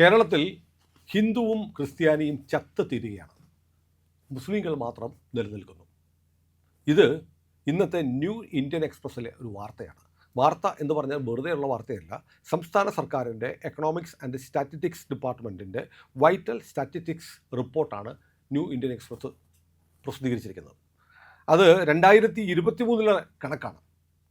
കേരളത്തിൽ ഹിന്ദുവും ക്രിസ്ത്യാനിയും ചത്ത് തീരുകയാണ്. മുസ്ലിങ്ങൾ മാത്രം നിലനിൽക്കുന്നു. ഇത് ഇന്നത്തെ ന്യൂ ഇന്ത്യൻ എക്സ്പ്രസ്സിലെ ഒരു വാർത്തയാണ്. വാർത്ത എന്ന് പറഞ്ഞാൽ വെറുതെയുള്ള വാർത്തയല്ല. സംസ്ഥാന സർക്കാരിൻ്റെ എക്കണോമിക്സ് ആൻഡ് സ്റ്റാറ്റിസ്റ്റിക്സ് ഡിപ്പാർട്ട്മെൻറ്റിൻ്റെ വൈറ്റൽ സ്റ്റാറ്റിസ്റ്റിക്സ് റിപ്പോർട്ടാണ് ന്യൂ ഇന്ത്യൻ എക്സ്പ്രസ് പ്രസിദ്ധീകരിച്ചിരിക്കുന്നത്. അത് 2023 കണക്കാണ്.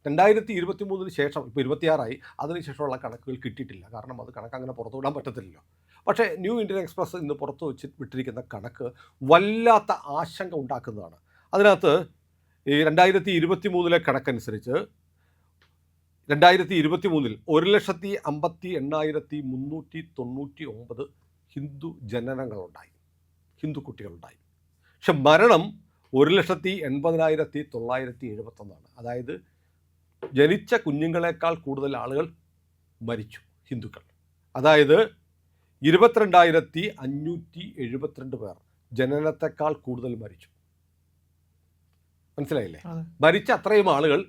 2023 ശേഷം ഇപ്പോൾ 26 അതിനുശേഷമുള്ള കണക്കുകൾ കിട്ടിയിട്ടില്ല. കാരണം അത് കണക്ക് അങ്ങനെ പുറത്തുവിടാൻ പറ്റത്തില്ലല്ലോ. പക്ഷേ ന്യൂ ഇന്ത്യൻ എക്സ്പ്രസ് ഇന്ന് പുറത്തു വിട്ടിരിക്കുന്ന കണക്ക് വല്ലാത്ത ആശങ്ക ഉണ്ടാക്കുന്നതാണ്. അതിനകത്ത് ഈ 2023 കണക്കനുസരിച്ച് 2023 1,58,399 ഹിന്ദു ജനനങ്ങളുണ്ടായി, ഹിന്ദു കുട്ടികളുണ്ടായി. പക്ഷെ മരണം 1,80,971. അതായത് ജനിച്ച കുഞ്ഞുങ്ങളെക്കാൾ കൂടുതൽ ആളുകൾ മരിച്ചു, ഹിന്ദുക്കൾ. അതായത് 22,572 പേർ ജനനത്തെക്കാൾ കൂടുതൽ മരിച്ചു. മനസ്സിലായില്ലേ? മരിച്ച അത്രയും ആളുകൾ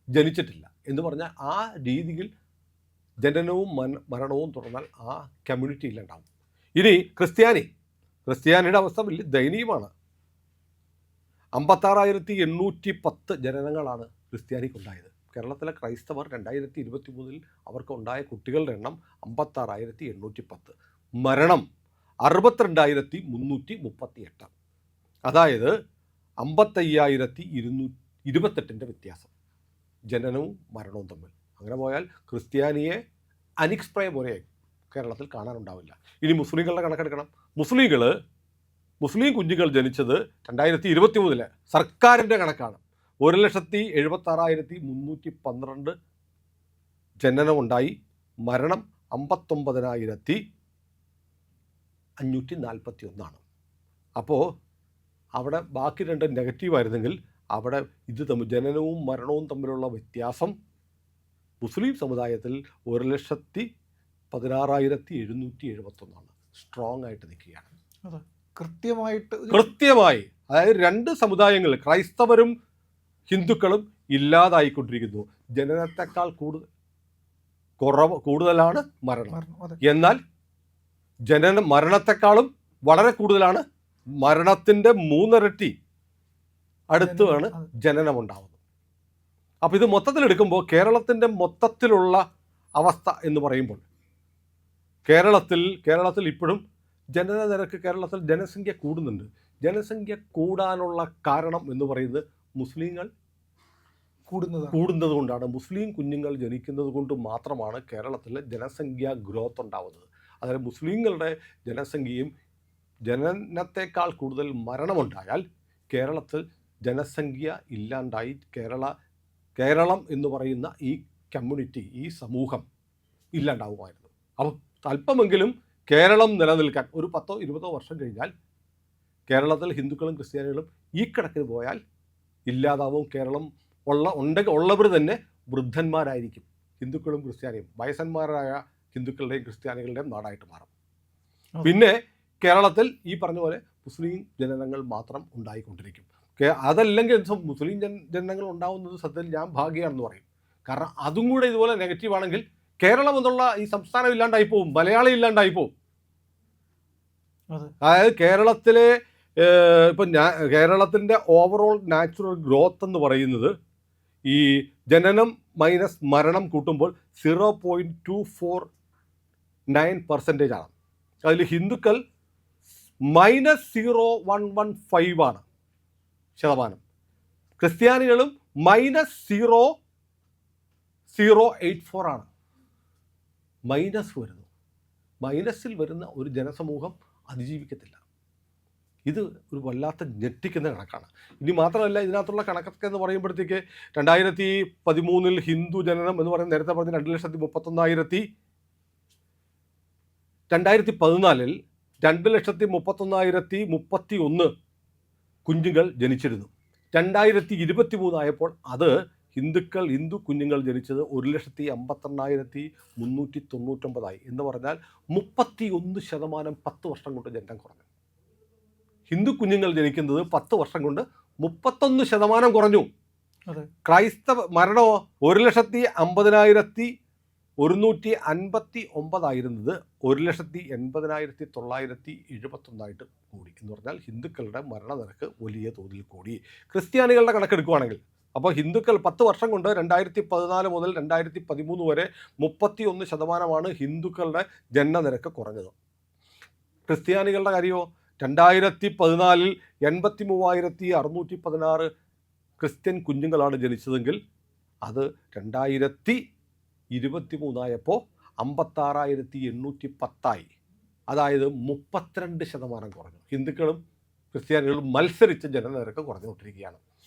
ജനിച്ചിട്ടില്ല എന്ന് പറഞ്ഞാൽ ആ രീതിയിൽ ജനനവും മരണവും തുടർന്നാൽ ആ കമ്മ്യൂണിറ്റി ഇല്ലാണ്ടാവും. ഇനി ക്രിസ്ത്യാനിയുടെ അവസ്ഥ വലിയ ദയനീയമാണ്. 56,810 ജനനങ്ങളാണ് ക്രിസ്ത്യാനിക്കുണ്ടായത്. കേരളത്തിലെ ക്രൈസ്തവർ 2023 അവർക്കുണ്ടായ കുട്ടികളുടെ എണ്ണം 56,810. മരണം 62,338. അതായത് 55,228 വ്യത്യാസം ജനനവും മരണവും തമ്മിൽ. അങ്ങനെ പോയാൽ ക്രിസ്ത്യാനിയെ അനിക്സ്പ്രേ പോലെ കേരളത്തിൽ കാണാനുണ്ടാവില്ല. ഇനി മുസ്ലിങ്ങളുടെ കണക്കെടുക്കണം. മുസ്ലിം കുഞ്ഞുങ്ങൾ ജനിച്ചത് 2023 സർക്കാരിൻ്റെ കണക്കാണ്. 1,76,312 ജനനമുണ്ടായി. മരണം 59,541. അപ്പോൾ അവിടെ ബാക്കി 2 നെഗറ്റീവായിരുന്നെങ്കിൽ അവിടെ ഇത് ജനനവും മരണവും തമ്മിലുള്ള വ്യത്യാസം മുസ്ലിം സമുദായത്തിൽ 1,16,771. സ്ട്രോങ് ആയിട്ട് നിൽക്കുകയാണ്. കൃത്യമായി അതായത് 2 സമുദായങ്ങൾ ക്രൈസ്തവരും ഹിന്ദുക്കളും ഇല്ലാതായിക്കൊണ്ടിരിക്കുന്നു. ജനനത്തെക്കാൾ കൂടുതലാണ് മരണം. എന്നാൽ മരണത്തെക്കാളും വളരെ കൂടുതലാണ് മരണത്തിൻ്റെ 3 ഇരട്ടി അടുത്താണ് ജനനമുണ്ടാവുന്നത്. അപ്പോൾ ഇത് മൊത്തത്തിലെടുക്കുമ്പോൾ കേരളത്തിൻ്റെ മൊത്തത്തിലുള്ള അവസ്ഥ എന്ന് പറയുമ്പോൾ കേരളത്തിൽ ഇപ്പോഴും ജനന നിരക്ക്, കേരളത്തിൽ ജനസംഖ്യ കൂടുന്നുണ്ട്. ജനസംഖ്യ കൂടാനുള്ള കാരണം എന്ന് പറയുന്നത് മുസ്ലിങ്ങൾ കൂടുന്നത് കൊണ്ടാണ്. മുസ്ലിം കുഞ്ഞുങ്ങൾ ജനിക്കുന്നത് കൊണ്ട് മാത്രമാണ് കേരളത്തിൽ ജനസംഖ്യ ഗ്രോത്ത് ഉണ്ടാവുന്നത്. അതായത് മുസ്ലിങ്ങളുടെ ജനസംഖ്യയും ജനനത്തെക്കാൾ കൂടുതൽ മരണമുണ്ടായാൽ കേരളത്തിൽ ജനസംഖ്യ ഇല്ലാണ്ടായി കേരളം എന്ന് പറയുന്ന ഈ കമ്മ്യൂണിറ്റി, ഈ സമൂഹം ഇല്ലാണ്ടാവുമായിരുന്നു. അപ്പം അല്പമെങ്കിലും കേരളം നിലനിൽക്കാൻ ഒരു 10-20 വർഷം കഴിഞ്ഞാൽ കേരളത്തിൽ ഹിന്ദുക്കളും ക്രിസ്ത്യാനികളും ഈ കണക്കിന് പോയാൽ ഇല്ലാതാവും. കേരളം ഉള്ളവർ തന്നെ വൃദ്ധന്മാരായിരിക്കും. ഹിന്ദുക്കളും ക്രിസ്ത്യാനിയും വയസ്സന്മാരായ ഹിന്ദുക്കളുടെയും ക്രിസ്ത്യാനികളുടെയും നാടായിട്ട് മാറും. പിന്നെ കേരളത്തിൽ ഈ പറഞ്ഞ പോലെ മുസ്ലിം ജനനങ്ങൾ മാത്രം ഉണ്ടായിക്കൊണ്ടിരിക്കും. അതല്ലെങ്കിൽ മുസ്ലിം ജനനങ്ങൾ ഉണ്ടാവുന്നത് സത്യത്തിൽ ഞാൻ ഭാഗ്യമാണെന്ന് പറയും. കാരണം അതും കൂടെ ഇതുപോലെ നെഗറ്റീവാണെങ്കിൽ കേരളം എന്നുള്ള ഈ സംസ്ഥാനം ഇല്ലാണ്ടായി പോവും, മലയാളം ഇല്ലാണ്ടായി പോവും. അതായത് കേരളത്തിൻ്റെ ഓവറോൾ നാച്ചുറൽ ഗ്രോത്ത് എന്ന് പറയുന്നത് ഈ ജനനം മൈനസ് മരണം കൂട്ടുമ്പോൾ 0.249% ആണ്. അതിൽ ഹിന്ദുക്കൾ -0.115% ശതമാനം, ക്രിസ്ത്യാനികളും -0.084% മൈനസ് വരുന്നു. മൈനസിൽ വരുന്ന ഒരു ജനസമൂഹം അതിജീവിക്കത്തില്ല. ഇത് ഒരു വല്ലാത്ത ഞെട്ടിക്കുന്ന കണക്കാണ്. ഇനി മാത്രമല്ല, ഇതിനകത്തുള്ള കണക്കൊക്കെ എന്ന് പറയുമ്പോഴത്തേക്ക് 2013 ഹിന്ദു ജനനം എന്ന് പറയുന്നത് നേരത്തെ പറഞ്ഞ 2,31,000, 2014 2,31,031 കുഞ്ഞുങ്ങൾ ജനിച്ചിരുന്നു. 2023 ആയപ്പോൾ അത് ഹിന്ദു കുഞ്ഞുങ്ങൾ ജനിച്ചത് 1,52,399 എന്ന് പറഞ്ഞാൽ 31% 10 വർഷം കൊണ്ട് ജനനം കുറഞ്ഞു. ഹിന്ദു കുഞ്ഞുങ്ങൾ ജനിക്കുന്നത് 10 വർഷം കൊണ്ട് 31% കുറഞ്ഞു. ക്രൈസ്തവ മരണമോ 1,50,000 159 1,80,971 കൂടി എന്ന് പറഞ്ഞാൽ ഹിന്ദുക്കളുടെ മരണനിരക്ക് വലിയ തോതിൽ കൂടി. ക്രിസ്ത്യാനികളുടെ കണക്കെടുക്കുകയാണെങ്കിൽ അപ്പോൾ ഹിന്ദുക്കൾ 10 വർഷം കൊണ്ട് 2014 മുതൽ 2013 വരെ 31% ഹിന്ദുക്കളുടെ ജനനനിരക്ക് കുറഞ്ഞത്. ക്രിസ്ത്യാനികളുടെ കാര്യമോ 2014 83,616 ക്രിസ്ത്യൻ കുഞ്ഞുങ്ങളാണ് ജനിച്ചതെങ്കിൽ അത് 2023 56,810 അതായത് 32% കുറഞ്ഞു. ഹിന്ദുക്കളും ക്രിസ്ത്യാനികളും മത്സരിച്ച ജനനിരക്ക് കുറഞ്ഞുകൊണ്ടിരിക്കുകയാണ്.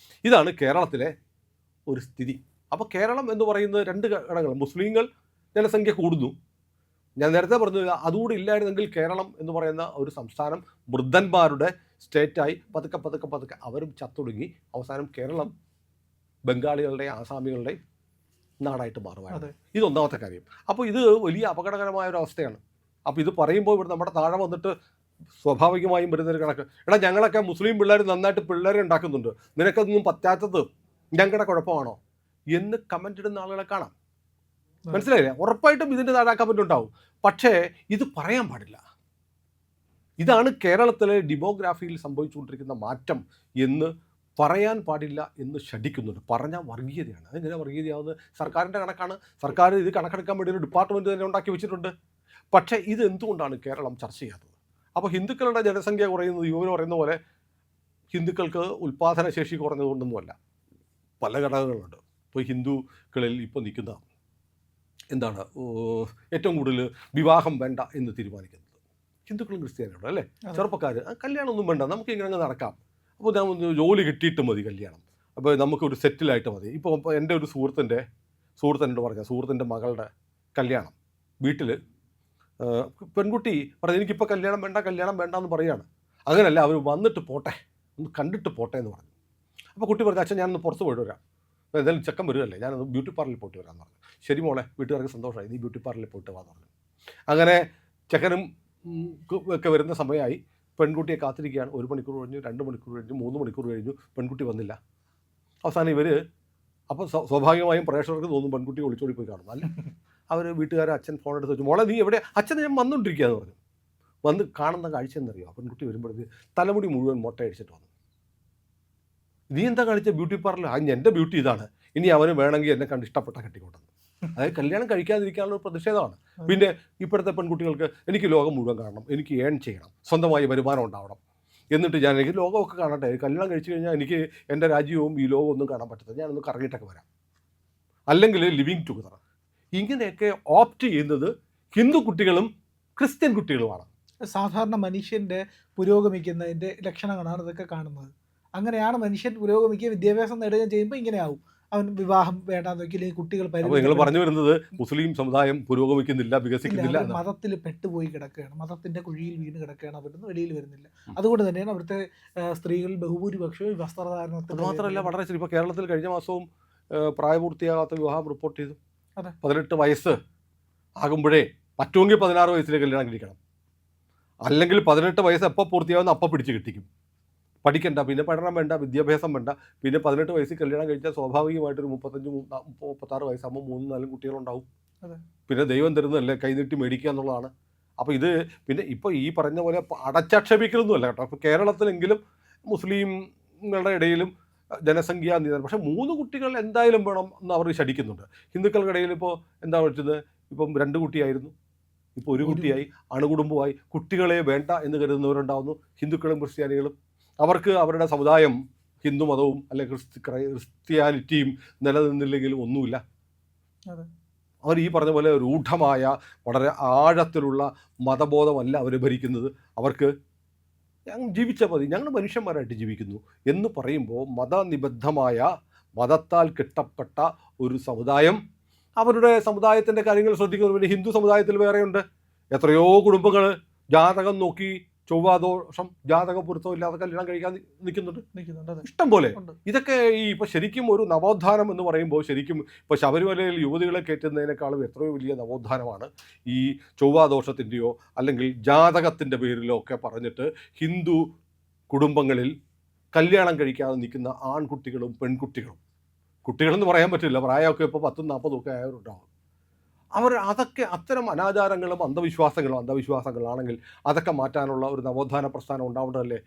ഇതാണ് കേരളത്തിലെ ഒരു സ്ഥിതി. അപ്പോൾ കേരളം എന്ന് പറയുന്നത് 2 ഘടകങ്ങൾ. മുസ്ലിങ്ങൾ ജനസംഖ്യ കൂടുന്നു. ഞാൻ നേരത്തെ പറഞ്ഞു, അതുകൂടി ഇല്ലായിരുന്നെങ്കിൽ കേരളം എന്ന് പറയുന്ന ഒരു സംസ്ഥാനം വൃദ്ധന്മാരുടെ സ്റ്റേറ്റായി പതുക്കെ അവരും ചത്തൊടുങ്ങി അവസാനം കേരളം ബംഗാളികളുടെ ആസാമികളുടെ നാടായിട്ട് മാറുമായിരുന്നു. ഇതൊന്നാമത്തെ കാര്യം. അപ്പോൾ ഇത് വലിയ അപകടകരമായ ഒരു അവസ്ഥയാണ്. അപ്പോൾ ഇത് പറയുമ്പോൾ ഇവിടെ നമ്മുടെ താഴെ വന്നിട്ട് സ്വാഭാവികമായും വരുന്നൊരു കണക്ക്, എടാ ഞങ്ങളൊക്കെ മുസ്ലിം പിള്ളേർ നന്നായിട്ട് പിള്ളേരെ ഉണ്ടാക്കുന്നുണ്ട്, നിനക്കതൊന്നും പറ്റാത്തത് ഞങ്ങളുടെ കുഴപ്പമാണോ എന്ന് കമൻ്റ് ഇടുന്ന ആളുകളെ കാണാം. മനസ്സിലായില്ലേ? ഉറപ്പായിട്ടും ഇതിൻ്റെ താഴെ കമൻ്റ് ഉണ്ടാവും. പക്ഷേ ഇത് പറയാൻ പാടില്ല. ഇതാണ് കേരളത്തിലെ ഡെമോഗ്രാഫിയിൽ സംഭവിച്ചുകൊണ്ടിരിക്കുന്ന മാറ്റം എന്ന് പറയാൻ പാടില്ല എന്ന് ശഠിക്കുന്നുണ്ട്. പറഞ്ഞാൽ വർഗീയതയാണ്. അതെങ്ങനെ വർഗീയതയാവുന്നത്? സർക്കാരിൻ്റെ കണക്കാണ്. സർക്കാർ ഇത് കണക്കെടുക്കാൻ വേണ്ടി ഒരു ഡിപ്പാർട്ട്മെൻറ്റ് തന്നെ ഉണ്ടാക്കി വെച്ചിട്ടുണ്ട്. പക്ഷേ ഇത് എന്തുകൊണ്ടാണ് കേരളം ചർച്ച ചെയ്യാത്തത്? അപ്പോൾ ഹിന്ദുക്കളുടെ ജനസംഖ്യ കുറയുന്നത് ഇവർ പറയുന്ന പോലെ ഹിന്ദുക്കൾക്ക് ഉൽപ്പാദനശേഷി കുറഞ്ഞതുകൊണ്ടൊന്നുമല്ല. പല ഘടകങ്ങളുണ്ട്. ഇപ്പോൾ ഹിന്ദുക്കളിൽ ഇപ്പോൾ നിൽക്കുന്ന എന്താണ് ഏറ്റവും കൂടുതൽ വിവാഹം വേണ്ട എന്ന് തീരുമാനിക്കുന്നത് ഹിന്ദുക്കളും ക്രിസ്ത്യാനികളും അല്ലേ? ചെറുപ്പക്കാർ കല്യാണമൊന്നും വേണ്ട, നമുക്ക് ഇങ്ങനെ നടക്കാം, അപ്പോൾ ഞാൻ ജോലി കിട്ടിയിട്ട് മതി കല്യാണം, അപ്പോൾ നമുക്കൊരു സെറ്റിലായിട്ട് മതി. ഇപ്പോൾ എൻ്റെ ഒരു സുഹൃത്തിനോട് പറഞ്ഞ സുഹൃത്തിൻ്റെ മകളുടെ കല്യാണം വീട്ടിൽ പെൺകുട്ടി പറഞ്ഞു എനിക്കിപ്പോൾ കല്യാണം വേണ്ട എന്ന് പറയുകയാണ്. അങ്ങനെയല്ല, അവർ വന്നിട്ട് പോട്ടെ, ഒന്ന് കണ്ടിട്ട് പോട്ടെ എന്ന് പറഞ്ഞു. അപ്പോൾ കുട്ടി പറഞ്ഞു അച്ഛൻ ഞാനൊന്ന് പുറത്ത് പോയിട്ട് വരാം, എന്തായാലും ചെക്കൻ വരുമല്ലേ, ഞാനൊന്ന് ബ്യൂട്ടി പാർലറിൽ പോയിട്ട് വരാമെന്ന് പറഞ്ഞു. ശരി മോളെ, വീട്ടുകാർക്ക് സന്തോഷമായി, നീ ബ്യൂട്ടി പാർലറിൽ പോയിട്ട് വാന്ന് പറഞ്ഞു. അങ്ങനെ ചെക്കനും ഒക്കെ വരുന്ന സമയമായി. പെൺകുട്ടിയെ കാത്തിരിക്കുകയാണ്. 1 മണിക്കൂർ കഴിഞ്ഞു, 2 മണിക്കൂർ കഴിഞ്ഞു, 3 മണിക്കൂർ കഴിഞ്ഞു, പെൺകുട്ടി വന്നില്ല. അവസാനം ഇവർ അപ്പോൾ സ്വാഭാവികമായും പ്രേക്ഷകർക്ക് തോന്നും പെൺകുട്ടി ഒളിച്ചോടി പോയി കാണും. അല്ല, അവർ വീട്ടുകാരെ അച്ഛൻ ഫോൺ എടുത്ത് വെച്ചു, മോളെ നീ എവിടെ? അച്ഛൻ ഞാൻ വന്നുകൊണ്ടിരിക്കുക എന്ന് പറഞ്ഞു. വന്ന് കാണുന്ന കാഴ്ച എന്നറിയോ? പെൺകുട്ടി വരുമ്പോഴത്തേക്ക് തലമുടി മുഴുവൻ മുട്ട അടിച്ചിട്ട് വന്നു. നീ എന്താ കാണിച്ച ബ്യൂട്ടി പാർലർ? എൻ്റെ ബ്യൂട്ടി ഇതാണ്, ഇനി അവന് വേണമെങ്കിൽ എന്നെ കണ്ട് ഇഷ്ടപ്പെട്ട കെട്ടിക്കൊണ്ടെന്ന്. അതായത് കല്യാണം കഴിക്കാതിരിക്കാനുള്ള ഒരു പ്രതിഷേധമാണ്. പിന്നെ ഇപ്പോഴത്തെ പെൺകുട്ടികൾക്ക് എനിക്ക് ലോകം മുഴുവൻ കാണണം, എനിക്ക് ഏൺ ചെയ്യണം, സ്വന്തമായി വരുമാനം ഉണ്ടാവണം, എന്നിട്ട് എനിക്ക് ലോകമൊക്കെ കാണട്ടെ, കല്യാണം കഴിച്ചു കഴിഞ്ഞാൽ എനിക്ക് എൻ്റെ രാജ്യവും ഈ ലോകവും ഒന്നും കാണാൻ പറ്റത്തില്ല, ഞാനൊന്ന് കറങ്ങിയിട്ടൊക്കെ വരാം, അല്ലെങ്കിൽ ലിവിങ് ടുഗദർ. ഇങ്ങനെയൊക്കെ ഓപ്റ്റ് ചെയ്യുന്നത് ഹിന്ദു കുട്ടികളും ക്രിസ്ത്യൻ കുട്ടികളുമാണ്. സാധാരണ മനുഷ്യൻ്റെ പുരോഗമിക്കുന്നതിൻ്റെ ലക്ഷണങ്ങളാണ് ഇതൊക്കെ കാണുന്നത്. അങ്ങനെയാണ് മനുഷ്യൻ പുരോഗമിക്കുക, വിദ്യാഭ്യാസം നേടുകയും ചെയ്യുമ്പോൾ ഇങ്ങനെയാവും. അവൻ വിവാഹം വേണ്ടാന്ന് നോക്കിയില്ലെങ്കിൽ കുട്ടികൾ നിങ്ങൾ പറഞ്ഞു വരുന്നത് മുസ്ലിം സമുദായം പുരോഗമിക്കുന്നില്ല, വികസിക്കുന്നില്ല, മതത്തിൽ പെട്ടുപോയി കിടക്കുകയാണ്, മതത്തിന്റെ കുഴിയിൽ വീണ് കിടക്കുകയാണ്, അവിടുന്ന് വെളിയിൽ വരുന്നില്ല. അതുകൊണ്ട് തന്നെയാണ് അവിടുത്തെ സ്ത്രീകൾ ബഹുഭൂരിപക്ഷവും വസ്ത്രധാരണത്തിൽ. അത് മാത്രമല്ല, വളരെ ശരി. ഇപ്പോൾ കേരളത്തിൽ കഴിഞ്ഞ മാസവും പ്രായപൂർത്തിയാകാത്ത വിവാഹം റിപ്പോർട്ട് ചെയ്തു. 18 വയസ്സ് ആകുമ്പോഴേ പറ്റുമെങ്കിൽ 16 വയസ്സിലേക്ക് കല്യാണം കഴിക്കണം, അല്ലെങ്കിൽ 18 വയസ്സ് എപ്പോൾ പൂർത്തിയാവുന്ന അപ്പം പിടിച്ച് കിട്ടിക്കും. പഠിക്കണ്ട, പിന്നെ പഠനം വേണ്ട, വിദ്യാഭ്യാസം വേണ്ട. പിന്നെ 18 വയസ്സിൽ കല്യാണം കഴിച്ചാൽ സ്വാഭാവികമായിട്ടൊരു 35-36 വയസ്സാകുമ്പോൾ 3-4 കുട്ടികളുണ്ടാവും. പിന്നെ ദൈവം തരുന്നതല്ലേ, കൈനീട്ടി മേടിക്കുക എന്നുള്ളതാണ്. അപ്പോൾ ഇത് പിന്നെ ഇപ്പോൾ ഈ പറഞ്ഞ പോലെ അടച്ചാക്ഷേപിക്കലൊന്നുമല്ല കേട്ടോ. അപ്പോൾ കേരളത്തിലെങ്കിലും മുസ്ലിങ്ങളുടെ ഇടയിലും ജനസംഖ്യാ നിയന്ത്രണം, പക്ഷേ 3 കുട്ടികൾ എന്തായാലും വേണം എന്ന് അവർ ശഠിക്കുന്നുണ്ട്. ഹിന്ദുക്കളുടെ ഇപ്പോൾ എന്താ വെച്ചത്, ഇപ്പം 2 കുട്ടിയായിരുന്നു, ഇപ്പോൾ 1 കുട്ടിയായി, അണുകുടുംബമായി. കുട്ടികളെ വേണ്ട എന്ന് കരുതുന്നവരുണ്ടാവുന്നു, ഹിന്ദുക്കളും ക്രിസ്ത്യാനികളും. അവർക്ക് അവരുടെ സമുദായം ഹിന്ദു മതവും അല്ലെങ്കിൽ ക്രിസ്ത്യാനിറ്റിയും നിലനിന്നില്ലെങ്കിലും ഒന്നുമില്ല. അവർ ഈ പറഞ്ഞ പോലെ രൂഢമായ വളരെ ആഴത്തിലുള്ള മതബോധമല്ല അവർ ഭരിക്കുന്നത്. അവർക്ക് ഞങ്ങൾ ജീവിച്ചാൽ മതി, ഞങ്ങൾ മനുഷ്യന്മാരായിട്ട് ജീവിക്കുന്നു എന്ന് പറയുമ്പോൾ മതനിബദ്ധമായ, മതത്താൽ കെട്ടപ്പെട്ട ഒരു സമുദായം അവരുടെ സമുദായത്തിൻ്റെ കാര്യങ്ങൾ ശ്രദ്ധിക്കുന്നു. പിന്നെ ഹിന്ദു സമുദായത്തിൽ വേറെയുണ്ട് എത്രയോ കുടുംബങ്ങൾ ജാതകം നോക്കി ചൊവ്വാദോഷം ജാതക പൊരുത്തം ഇല്ലാതെ കല്യാണം കഴിക്കാൻ നിൽക്കുന്നുണ്ട് ഇഷ്ടം പോലെ. ഇതൊക്കെ ഈ ഇപ്പോൾ ശരിക്കും ഒരു നവോത്ഥാനം എന്ന് പറയുമ്പോൾ ശരിക്കും ഇപ്പോൾ ശബരിമലയിൽ യുവതികളെ കയറ്റുന്നതിനേക്കാളും എത്രയോ വലിയ നവോത്ഥാനമാണ് ഈ ചൊവ്വാദോഷത്തിൻ്റെയോ അല്ലെങ്കിൽ ജാതകത്തിൻ്റെ പേരിലോ ഒക്കെ പറഞ്ഞിട്ട് ഹിന്ദു കുടുംബങ്ങളിൽ കല്യാണം കഴിക്കാതെ നിൽക്കുന്ന ആൺകുട്ടികളും പെൺകുട്ടികളും. കുട്ടികളെന്ന് പറയാൻ പറ്റില്ല, പ്രായമൊക്കെ ഇപ്പോൾ 10-40 ഒക്കെ ആയവരുണ്ടാവും. അതൊക്കെ അത്തരം അനാചാരങ്ങളും അന്ധവിശ്വാസങ്ങളാണെങ്കിൽ അതൊക്കെ മാറ്റാനുള്ള ഒരു നവോത്ഥാന പ്രസ്ഥാനം ഉണ്ടാവേണ്ടതല്ലേ.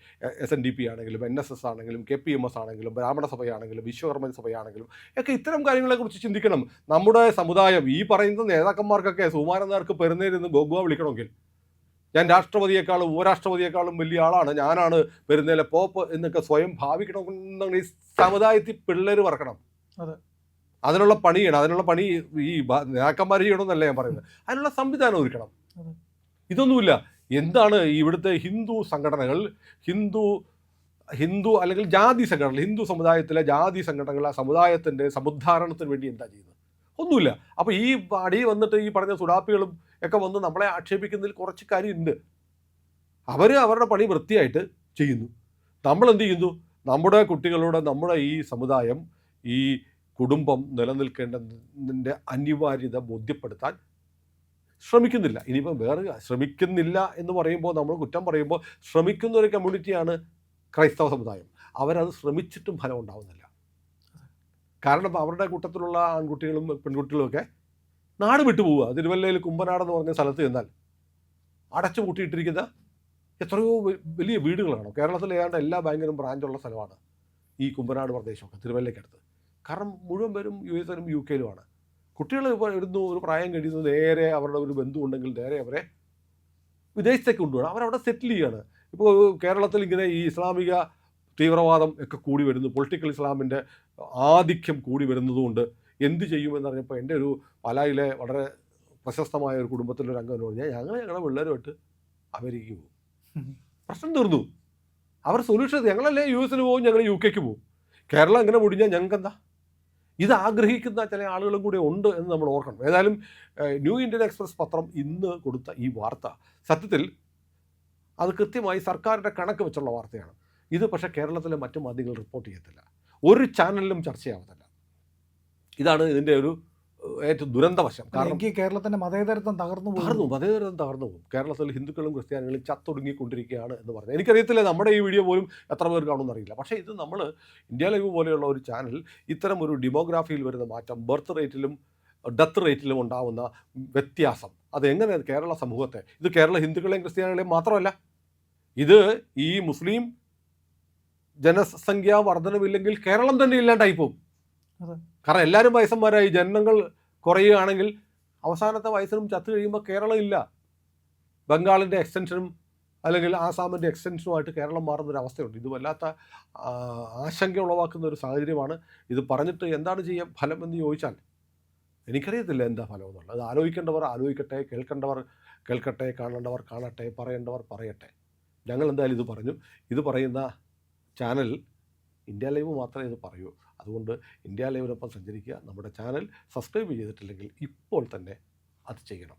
SNDP ആണെങ്കിലും NSS ആണെങ്കിലും KPMS ആണെങ്കിലും ബ്രാഹ്മണ സഭയാണെങ്കിലും വിശ്വകർമ്മ സഭയാണെങ്കിലും ഒക്കെ ഇത്തരം കാര്യങ്ങളെക്കുറിച്ച് ചിന്തിക്കണം. നമ്മുടെ സമുദായം ഈ പറയുന്ന നേതാക്കന്മാർക്കൊക്കെ സുകുമാരൻ നായർക്ക് പെരുന്നേരുന്ന് ഗോഗുവ വിളിക്കണമെങ്കിൽ ഞാൻ രാഷ്ട്രപതിയെക്കാളും ഉപരാഷ്ട്രപതിയെക്കാളും വലിയ ആളാണ്, ഞാനാണ് പെരുന്നേലെ പോപ്പ് എന്നൊക്കെ സ്വയം ഭാവിക്കണമെന്നുണ്ടെങ്കിൽ ഈ സമുദായത്തിൽ പിള്ളേർ വറക്കണം. അതിനുള്ള പണി ചെയ്യണം. അതിനുള്ള പണി ഈ നേതാക്കന്മാർ ചെയ്യണമെന്നല്ല ഞാൻ പറയുന്നത്, അതിനുള്ള സംവിധാനം ഒരുക്കണം. ഇതൊന്നുമില്ല. എന്താണ് ഇവിടുത്തെ ഹിന്ദു സംഘടനകൾ, ഹിന്ദു അല്ലെങ്കിൽ ജാതി സംഘടനകൾ, ഹിന്ദു സമുദായത്തിലെ ജാതി സംഘടനകൾ ആ സമുദായത്തിൻ്റെ സമുദ്ധാരണത്തിന് വേണ്ടി എന്താ ചെയ്യുന്നത്? ഒന്നുമില്ല. അപ്പോൾ ഈ അടി വന്നിട്ട് ഈ പറഞ്ഞ സുഡാപ്പികളും ഒക്കെ വന്ന് നമ്മളെ ആക്ഷേപിക്കുന്നതിൽ കുറച്ച് കാര്യമുണ്ട്. അവരുടെ പണി വൃത്തിയായിട്ട് ചെയ്യുന്നു. നമ്മളെന്ത് ചെയ്യുന്നു? നമ്മുടെ കുട്ടികളോട് നമ്മുടെ ഈ സമുദായം, ഈ കുടുംബം നിലനിൽക്കേണ്ടതിൻ്റെ അനിവാര്യത ബോധ്യപ്പെടുത്താൻ ശ്രമിക്കുന്നില്ല. ഇനിയിപ്പം വേറെ ശ്രമിക്കുന്നില്ല എന്ന് പറയുമ്പോൾ നമ്മൾ കുറ്റം പറയുമ്പോൾ ശ്രമിക്കുന്ന ഒരു കമ്മ്യൂണിറ്റിയാണ് ക്രൈസ്തവ സമുദായം. അവരത് ശ്രമിച്ചിട്ടും ഫലം ഉണ്ടാവുന്നില്ല. കാരണം അവരുടെ കൂട്ടത്തിലുള്ള ആൺകുട്ടികളും പെൺകുട്ടികളുമൊക്കെ നാട് വിട്ടുപോവുക. തിരുവല്ലയിൽ കുമ്പനാടെന്ന് പറഞ്ഞ സ്ഥലത്ത് ചെന്നാൽ അടച്ചു പൂട്ടിയിട്ടിരിക്കുന്ന എത്രയോ വലിയ വീടുകളാണ്. കേരളത്തിൽ ഏതാണ്ട് എല്ലാ ബാങ്കിനും ബ്രാഞ്ചുള്ള സ്ഥലമാണ് ഈ കുമ്പനാട് പ്രദേശമൊക്കെ, തിരുവല്ലയ്ക്കടുത്ത്. കാരണം മുഴുവൻ പേരും US-ലും UK-ലുമാണ്. കുട്ടികൾ ഇപ്പോൾ ഇരുന്നു ഒരു പ്രായം കഴിയുന്നു, നേരെ അവരുടെ ഒരു ബന്ധു ഉണ്ടെങ്കിൽ നേരെ അവരെ വിദേശത്തേക്ക് കൊണ്ടുപോകണം. അവരവിടെ സെറ്റിൽ ചെയ്യുകയാണ്. ഇപ്പോൾ കേരളത്തിൽ ഇങ്ങനെ ഈ ഇസ്ലാമിക തീവ്രവാദം ഒക്കെ കൂടി വരുന്നു, പൊളിറ്റിക്കൽ ഇസ്ലാമിൻ്റെ ആധിക്യം കൂടി വരുന്നതുകൊണ്ട് എന്ത് ചെയ്യുമെന്നറിഞ്ഞപ്പോൾ എൻ്റെ ഒരു പാലായിലെ വളരെ പ്രശസ്തമായ ഒരു കുടുംബത്തിലൊരു അംഗം എന്ന് പറഞ്ഞാൽ ഞങ്ങളുടെ പിള്ളേരുമായിട്ട് അമേരിക്കയ്ക്ക് പോകും. പ്രശ്നം തീർന്നു. അവർ സൊല്യൂഷൻ, ഞങ്ങളല്ലേ US-ന് പോകും, ഞങ്ങൾ UK-ക്ക് പോകും. കേരളം എങ്ങനെ മുടിഞ്ഞാൽ ഞങ്ങൾക്ക് എന്താ? ഇത് ആഗ്രഹിക്കുന്ന ചില ആളുകളും കൂടെ ഉണ്ട് എന്ന് നമ്മൾ ഓർക്കണം. ഏതായാലും ന്യൂ ഇന്ത്യൻ എക്സ്പ്രസ് പത്രം ഇന്ന് കൊടുത്ത ഈ വാർത്ത സത്യത്തിൽ അത് കൃത്യമായി സർക്കാരിൻ്റെ കണക്ക് വെച്ചുള്ള വാർത്തയാണ്. ഇത് പക്ഷേ കേരളത്തിലെ മറ്റു മാധ്യമങ്ങൾ റിപ്പോർട്ട് ചെയ്യത്തില്ല, ഒരു ചാനലിലും ചർച്ചയാവത്തില്ല. ഇതാണ് ഇതിൻ്റെ ഒരു ഏറ്റവും ദുരന്തവശം. കാരണം കേരളത്തിൻ്റെ മതേതരത്വം തകർന്നു പോകും. കേരളത്തിൽ ഹിന്ദുക്കളും ക്രിസ്ത്യാനികളും ചത്തൊടുങ്ങിക്കൊണ്ടിരിക്കുകയാണ് എന്ന് പറഞ്ഞാൽ എനിക്കറിയത്തില്ല. നമ്മുടെ ഈ വീഡിയോ പോലും എത്ര പേർ കാണുമെന്ന് അറിയില്ല. പക്ഷേ ഇത് നമ്മൾ ഇന്ത്യ ലൈവ് പോലെയുള്ള ഒരു ചാനൽ ഇത്തരം ഒരു ഡെമോഗ്രാഫിയിൽ വരുന്ന മാറ്റം, ബർത്ത് റേറ്റിലും ഡെത്ത് റേറ്റിലും ഉണ്ടാവുന്ന വ്യത്യാസം, അതെങ്ങനെ കേരള സമൂഹത്തെ, ഇത് കേരള ഹിന്ദുക്കളെയും ക്രിസ്ത്യാനികളെയും മാത്രമല്ല, ഇത് ഈ മുസ്ലിം ജനസംഖ്യാ വർധനമില്ലെങ്കിൽ കേരളം തന്നെ ഇല്ലാണ്ടായി പോകും. കാരണം എല്ലാവരും വയസ്സന്മാരായി, ജനങ്ങൾ കുറയുകയാണെങ്കിൽ അവസാനത്തെ വയസ്സിനും ചത്തു കഴിയുമ്പോൾ കേരളം ഇല്ല. ബംഗാളിൻ്റെ എക്സ്റ്റൻഷനും അല്ലെങ്കിൽ ആസാമിൻ്റെ എക്സ്റ്റൻഷനുമായിട്ട് കേരളം മാറുന്നൊരവസ്ഥയുണ്ട്. ഇത് വല്ലാത്ത ആശങ്ക ഉളവാക്കുന്ന ഒരു സാഹചര്യമാണ്. ഇത് പറഞ്ഞിട്ട് എന്താണ് ചെയ്യാൻ ഫലം എന്ന് ചോദിച്ചാൽ എനിക്കറിയത്തില്ല എന്താ ഫലം എന്നുള്ളത്. അത് ആലോചിക്കേണ്ടവർ ആലോചിക്കട്ടെ, കേൾക്കേണ്ടവർ കേൾക്കട്ടെ, കാണേണ്ടവർ കാണട്ടെ, പറയേണ്ടവർ പറയട്ടെ. ഞങ്ങൾ എന്തായാലും ഇത് പറഞ്ഞു. ഇത് പറയുന്ന ചാനൽ ഇന്ത്യ ലൈവ് മാത്രമേ ഇത് പറയൂ. അതുകൊണ്ട് ഇന്ത്യ ലൈവിനൊപ്പം സഞ്ചരിക്കുക. നമ്മുടെ ചാനൽ സബ്സ്ക്രൈബ് ചെയ്തിട്ടില്ലെങ്കിൽ ഇപ്പോൾ തന്നെ അത് ചെയ്യണം.